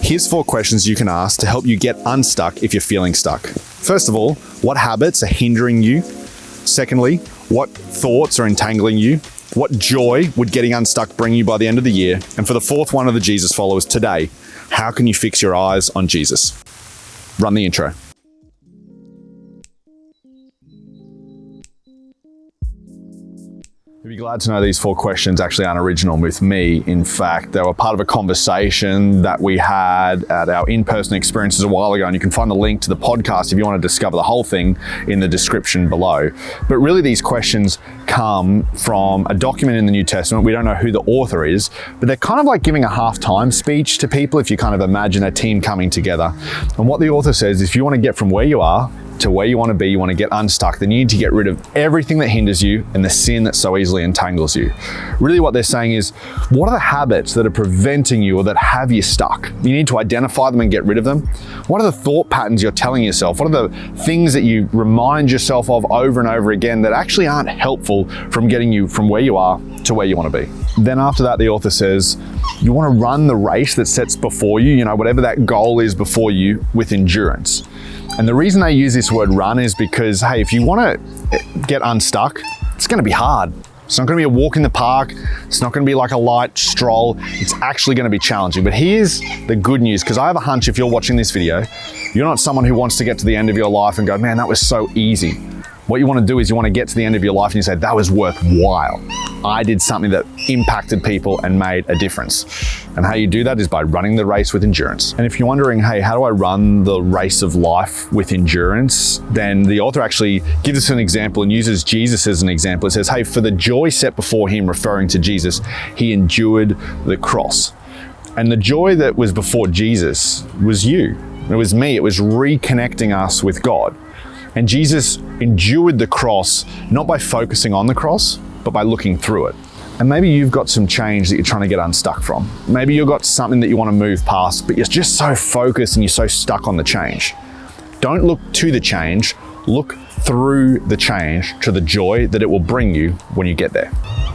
Here's 4 questions you can ask to help you get unstuck if you're feeling stuck. First of all, what habits are hindering you? Secondly, what thoughts are entangling you? What joy would getting unstuck bring you by the end of the year? And for the 4th one of the Jesus followers today, how can you fix your eyes on Jesus? Run the intro. You'd be glad to know these 4 questions actually aren't original with me. In fact, they were part of a conversation that we had at our in-person experiences a while ago, and you can find the link to the podcast if you want to discover the whole thing in the description below. But really these questions come from a document in the New Testament. We don't know who the author is, but they're kind of like giving a halftime speech to people if you kind of imagine a team coming together. And what the author says is if you want to get from where you are to where you want to be, you want to get unstuck, then you need to get rid of everything that hinders you and the sin that so easily entangles you. Really what they're saying is, what are the habits that are preventing you or that have you stuck? You need to identify them and get rid of them. What are the thought patterns you're telling yourself? What are the things that you remind yourself of over and over again that actually aren't helpful from getting you from where you are to where you want to be? Then after that, the author says, you want to run the race that sets before you, whatever that goal is before you, with endurance. And the reason they use this word run is because, hey, if you want to get unstuck, it's going to be hard. It's not going to be a walk in the park. It's not going to be like a light stroll. It's actually going to be challenging. But here's the good news, because I have a hunch if you're watching this video, you're not someone who wants to get to the end of your life and go, man, that was so easy. What you want to do is you want to get to the end of your life and you say, that was worthwhile. I did something that impacted people and made a difference. And how you do that is by running the race with endurance. And if you're wondering, hey, how do I run the race of life with endurance? Then the author actually gives us an example and uses Jesus as an example. It says, hey, for the joy set before him, referring to Jesus, he endured the cross. And the joy that was before Jesus was you. It was me. It was reconnecting us with God. And Jesus endured the cross, not by focusing on the cross, but by looking through it. And maybe you've got some change that you're trying to get unstuck from. Maybe you've got something that you want to move past, but you're just so focused and you're so stuck on the change. Don't look to the change, look through the change to the joy that it will bring you when you get there.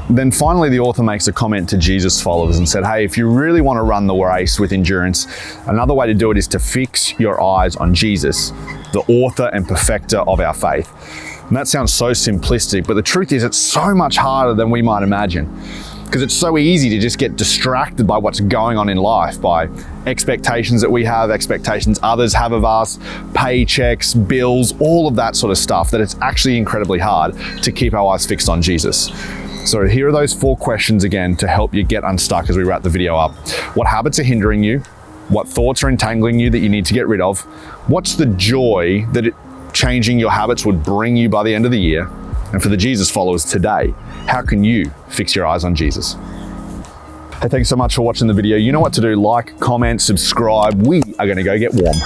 Then finally, the author makes a comment to Jesus followers and said, hey, if you really want to run the race with endurance, another way to do it is to fix your eyes on Jesus, the author and perfecter of our faith. And that sounds so simplistic, but the truth is it's so much harder than we might imagine, because it's so easy to just get distracted by what's going on in life, by expectations that we have, expectations others have of us, paychecks, bills, all of that sort of stuff, that it's actually incredibly hard to keep our eyes fixed on Jesus. So here are those 4 questions again to help you get unstuck as we wrap the video up. What habits are hindering you? What thoughts are entangling you that you need to get rid of? What's the joy that changing your habits would bring you by the end of the year? And for the Jesus followers today, how can you fix your eyes on Jesus? Hey, thanks so much for watching the video. You know what to do. Like, comment, subscribe. We are going to go get warm.